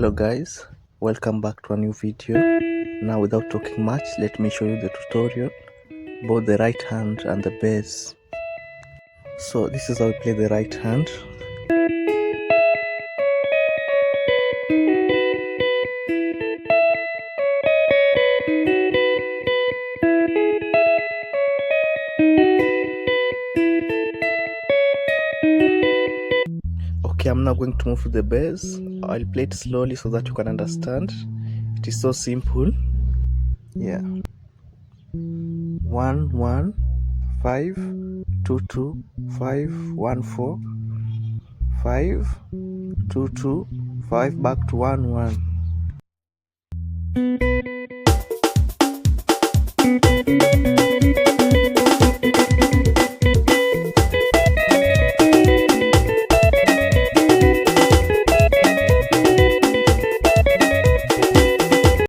Hello guys, welcome back to a new video. Now without talking much, let me show you the tutorial, both the right hand and the bass. So this is how we play the right hand. Okay, I'm now going to move to the bass. I'll play it slowly so that you can understand. It is so simple. Yeah. 1 1 5 2 2 5 1 4 5 2 2 5 back to 1 1.